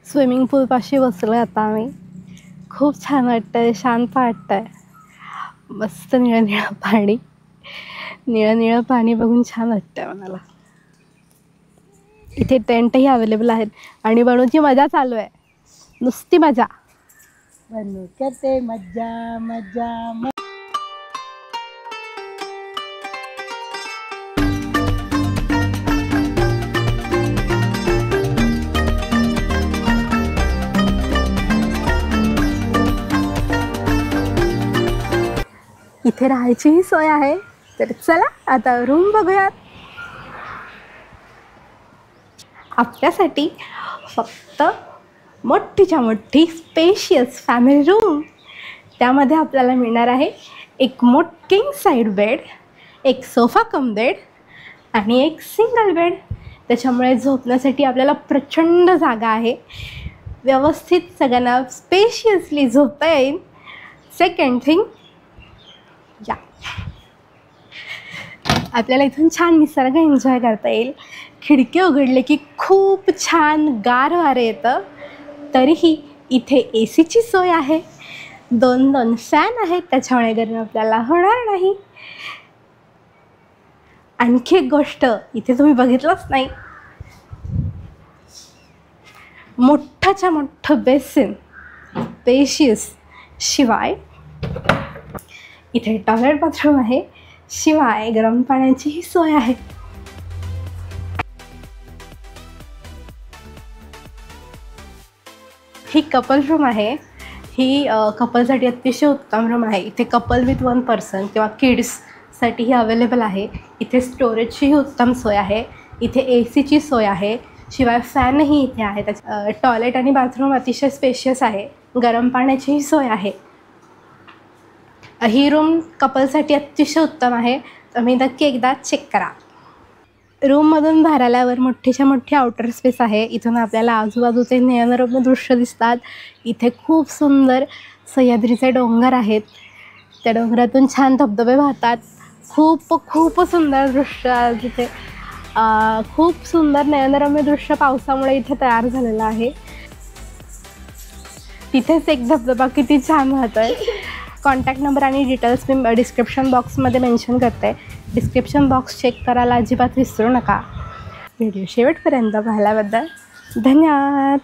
Swimming पूलपाशी बसलो आता आम्ही. खूप छान वाटतं आहे, शांत वाटतं आहे. मस्त निळं निळं पाणी, निळं निळं पाणी बघून छान वाटतं आहे मनाला. इथे टेंटही अवेलेबल आहेत आणि बनवूची मजा चालू आहे, नुसती मजा. बनू करते मज्जा मज्जा इथे राहायचीही सोय आहे. तर चला आता रूम बघूयात. आपल्यासाठी फक्त मोठीच्या मोठी स्पेशियस फॅमिली रूम. त्यामध्ये आपल्याला मिळणार आहे एक किंग साईड बेड, एक सोफा कम बेड आणि एक सिंगल बेड. त्याच्यामुळे झोपण्यासाठी आपल्याला प्रचंड जागा आहे. व्यवस्थित सगळ्यांना स्पेशियसली झोपता येईल. सेकंड थिंग, या आपल्याला इथून छान निसर्ग एन्जॉय करता येईल. खिडकी उघडले की खूप छान गार वारे येतं. तरीही इथे ACची सोय आहे. 2 फॅन आहेत, त्याच्यामुळे गरम आपल्याला होणार नाही. आणखी एक गोष्ट इथे तुम्ही बघितलंच नाही, मोठ्याच्या मोठं बेसिन, स्पेशियस. शिवाय इथे टॉयलेट बाथरूम आहे. शिवाय गरम पाण्याचीही सोय आहे. ही कपल रूम आहे. ही कपलसाठी अतिशय उत्तम रूम आहे. इथे कपल विथ 1 पर्सन किंवा किड्ससाठी ही अवेलेबल आहे. इथे स्टोरेजचीही उत्तम सोय आहे. इथे ACची सोय आहे. शिवाय फॅनही इथे आहे. त्याच्या टॉयलेट आणि बाथरूम अतिशय स्पेशियस आहे. गरम पाण्याचीही सोय आहे. ही रूम कपलसाठी अतिशय उत्तम आहे. तुम्ही नक्की एकदा चेक करा. रूममधून बाहेर आल्यावर मोठीच्या मोठी आउटर स्पेस आहे. इथून आपल्याला आजूबाजूचे नयनरम्य दृश्य दिसतात. इथे खूप सुंदर सह्याद्रीचे डोंगर आहेत. त्या डोंगरातून छान धबधबे वाहतात. खूप सुंदर दृश्य तिथे. खूप सुंदर नयनरम्य दृश्य पावसामुळे इथे तयार झालेलं आहे. तिथेच एक धबधबा किती छान वाहतो आहे. कॉन्टॅक्ट नंबर आणि डिटेल्स मी डिस्क्रिप्शन बॉक्समध्ये मेन्शन करते. डिस्क्रिप्शन बॉक्स चेक करायला अजिबात विसरू नका. व्हिडिओ शेवटपर्यंत पाहिल्याबद्दल धन्यवाद.